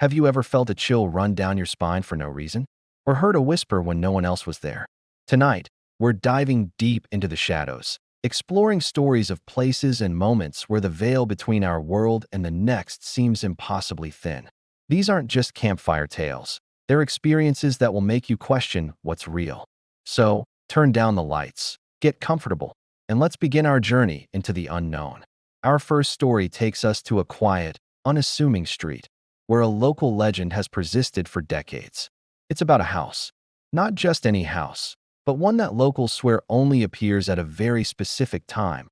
Have you ever felt a chill run down your spine for no reason? Or heard a whisper when no one else was there? Tonight, we're diving deep into the shadows, exploring stories of places and moments where the veil between our world and the next seems impossibly thin. These aren't just campfire tales. They're experiences that will make you question what's real. So, turn down the lights, get comfortable, and let's begin our journey into the unknown. Our first story takes us to a quiet, unassuming street where a local legend has persisted for decades. It's about a house. Not just any house, but one that locals swear only appears at a very specific time,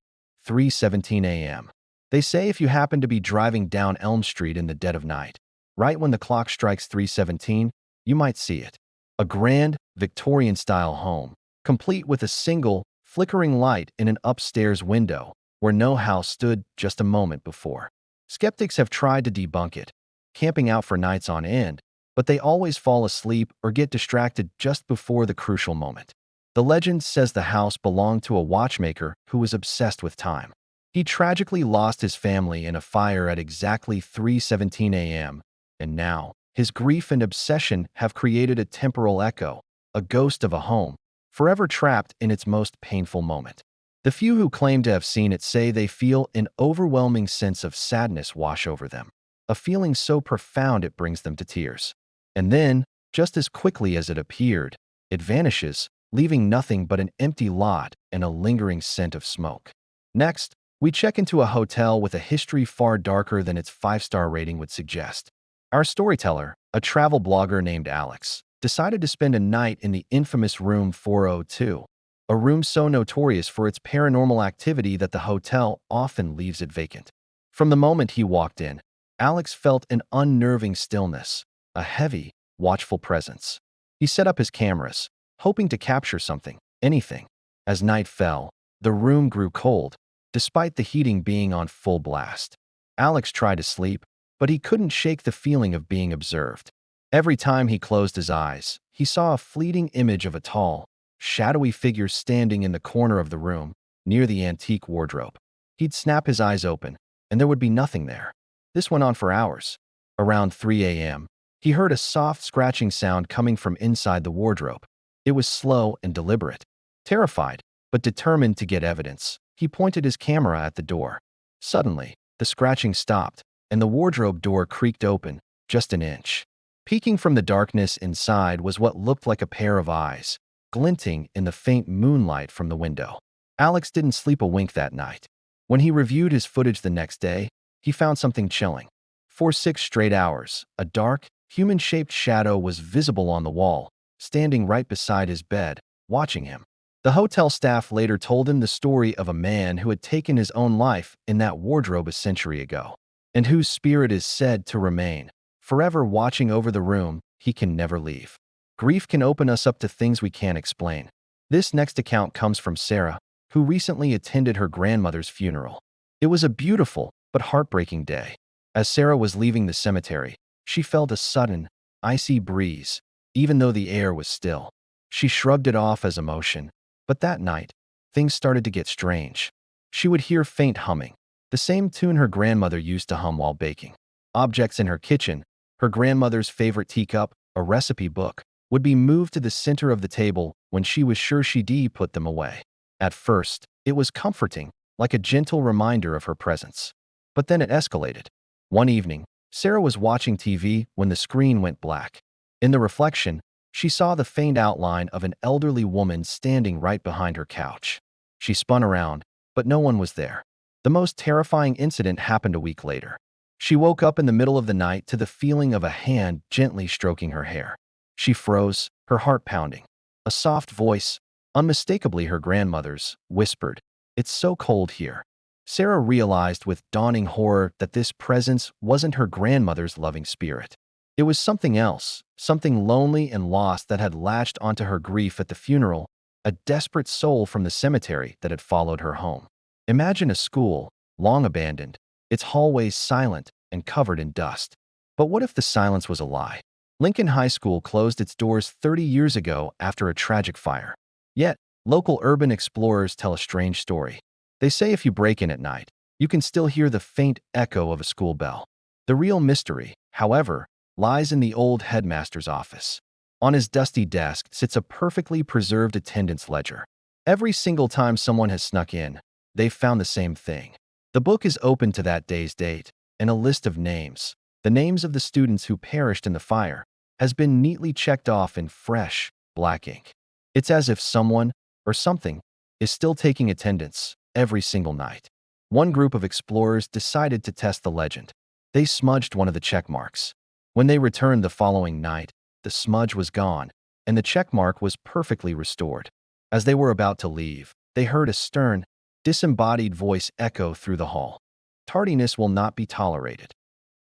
3:17 a.m. They say if you happen to be driving down Elm Street in the dead of night, right when the clock strikes 3:17, you might see it. A grand, Victorian-style home, complete with a single, flickering light in an upstairs window where no house stood just a moment before. Skeptics have tried to debunk it, camping out for nights on end, but they always fall asleep or get distracted just before the crucial moment. The legend says the house belonged to a watchmaker who was obsessed with time. He tragically lost his family in a fire at exactly 3:17 a.m., and now, his grief and obsession have created a temporal echo, a ghost of a home, forever trapped in its most painful moment. The few who claim to have seen it say they feel an overwhelming sense of sadness wash over them, a feeling so profound it brings them to tears. And then, just as quickly as it appeared, it vanishes, leaving nothing but an empty lot and a lingering scent of smoke. Next, we check into a hotel with a history far darker than its 5-star rating would suggest. Our storyteller, a travel blogger named Alex, decided to spend a night in the infamous room 402, a room so notorious for its paranormal activity that the hotel often leaves it vacant. From the moment he walked in, Alex felt an unnerving stillness, a heavy, watchful presence. He set up his cameras, hoping to capture something, anything. As night fell, the room grew cold, despite the heating being on full blast. Alex tried to sleep, but he couldn't shake the feeling of being observed. Every time he closed his eyes, he saw a fleeting image of a tall, shadowy figure standing in the corner of the room, near the antique wardrobe. He'd snap his eyes open, and there would be nothing there. This went on for hours. Around 3 a.m., he heard a soft scratching sound coming from inside the wardrobe. It was slow and deliberate. Terrified, but determined to get evidence, he pointed his camera at the door. Suddenly, the scratching stopped, and the wardrobe door creaked open, just an inch. Peeking from the darkness inside was what looked like a pair of eyes, glinting in the faint moonlight from the window. Alex didn't sleep a wink that night. When he reviewed his footage the next day, he found something chilling. For 6 straight hours, a dark, human-shaped shadow was visible on the wall, standing right beside his bed, watching him. The hotel staff later told him the story of a man who had taken his own life in that wardrobe a century ago, and whose spirit is said to remain, forever watching over the room he can never leave. Grief can open us up to things we can't explain. This next account comes from Sarah, who recently attended her grandmother's funeral. It was a beautiful but heartbreaking day. As Sarah was leaving the cemetery, she felt a sudden, icy breeze, even though the air was still. She shrugged it off as emotion, but that night, things started to get strange. She would hear faint humming, the same tune her grandmother used to hum while baking. Objects in her kitchen, her grandmother's favorite teacup, a recipe book, would be moved to the center of the table when she was sure she'd put them away. At first, it was comforting, like a gentle reminder of her presence. But then it escalated. One evening, Sarah was watching TV when the screen went black. In the reflection, she saw the faint outline of an elderly woman standing right behind her couch. She spun around, but no one was there. The most terrifying incident happened a week later. She woke up in the middle of the night to the feeling of a hand gently stroking her hair. She froze, her heart pounding. A soft voice, unmistakably her grandmother's, whispered, "It's so cold here." Sarah realized with dawning horror that this presence wasn't her grandmother's loving spirit. It was something else, something lonely and lost that had latched onto her grief at the funeral, a desperate soul from the cemetery that had followed her home. Imagine a school, long abandoned, its hallways silent and covered in dust. But what if the silence was a lie? Lincoln High School closed its doors 30 years ago after a tragic fire. Yet, local urban explorers tell a strange story. They say if you break in at night, you can still hear the faint echo of a school bell. The real mystery, however, lies in the old headmaster's office. On his dusty desk sits a perfectly preserved attendance ledger. Every single time someone has snuck in, they've found the same thing. The book is open to that day's date, and a list of names, the names of the students who perished in the fire, has been neatly checked off in fresh, black ink. It's as if someone, or something, is still taking attendance every single night. One group of explorers decided to test the legend. They smudged one of the check marks. When they returned the following night, the smudge was gone, and the check mark was perfectly restored. As they were about to leave, they heard a stern, disembodied voice echo through the hall. Tardiness will not be tolerated.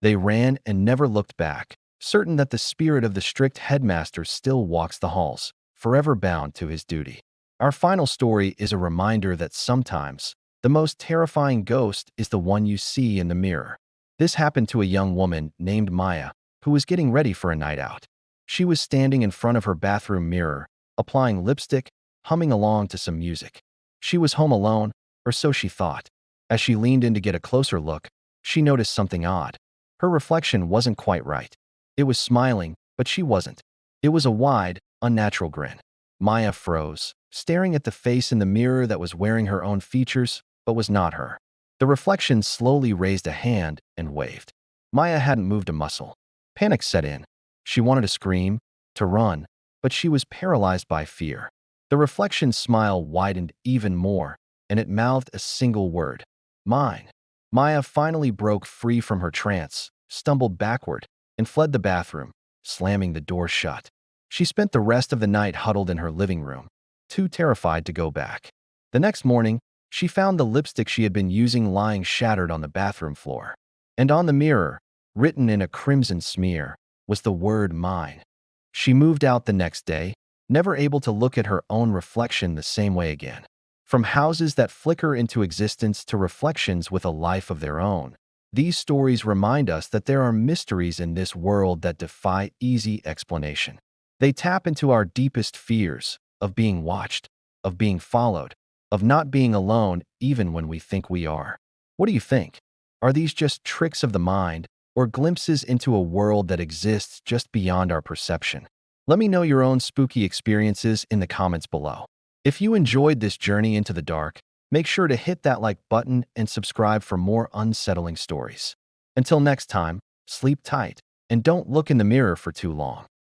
They ran and never looked back, certain that the spirit of the strict headmaster still walks the halls, forever bound to his duty. Our final story is a reminder that sometimes the most terrifying ghost is the one you see in the mirror. This happened to a young woman named Maya, who was getting ready for a night out. She was standing in front of her bathroom mirror, applying lipstick, humming along to some music. She was home alone, or so she thought. As she leaned in to get a closer look, she noticed something odd. Her reflection wasn't quite right. It was smiling, but she wasn't. It was a wide, unnatural grin. Maya froze, staring at the face in the mirror that was wearing her own features, but was not her. The reflection slowly raised a hand and waved. Maya hadn't moved a muscle. Panic set in. She wanted to scream, to run, but she was paralyzed by fear. The reflection's smile widened even more, and it mouthed a single word: mine. Maya finally broke free from her trance, stumbled backward, and fled the bathroom, slamming the door shut. She spent the rest of the night huddled in her living room, too terrified to go back. The next morning, she found the lipstick she had been using lying shattered on the bathroom floor. And on the mirror, written in a crimson smear, was the word mine. She moved out the next day, never able to look at her own reflection the same way again. From houses that flicker into existence to reflections with a life of their own, these stories remind us that there are mysteries in this world that defy easy explanation. They tap into our deepest fears of being watched, of being followed, of not being alone even when we think we are. What do you think? Are these just tricks of the mind, or glimpses into a world that exists just beyond our perception? Let me know your own spooky experiences in the comments below. If you enjoyed this journey into the dark, make sure to hit that like button and subscribe for more unsettling stories. Until next time, sleep tight and don't look in the mirror for too long.